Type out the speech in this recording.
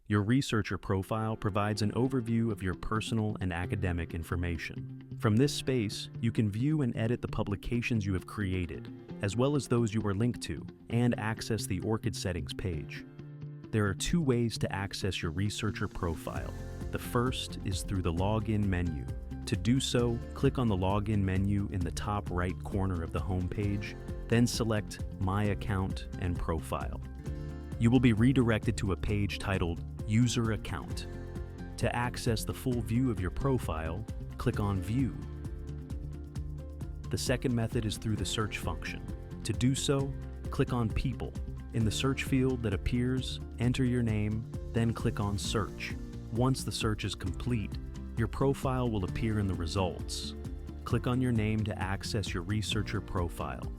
Your researcher profile provides an overview of your personal and academic information. From this space, you can view and edit the publications you have created, as well as those you are linked to, and access the ORCID settings page. There are two ways to access your researcher profile. The first is through the Login menu. To do so, click on the Login menu in the top right corner of the home page, then select My Account and Profile. You will be redirected to a page titled User Account. To access the full view of your profile, click on View. The second method is through the search function. To do so, click on People. In the search field that appears, enter your name, then click on Search. Once the search is complete, your profile will appear in the results. Click on your name to access your researcher profile.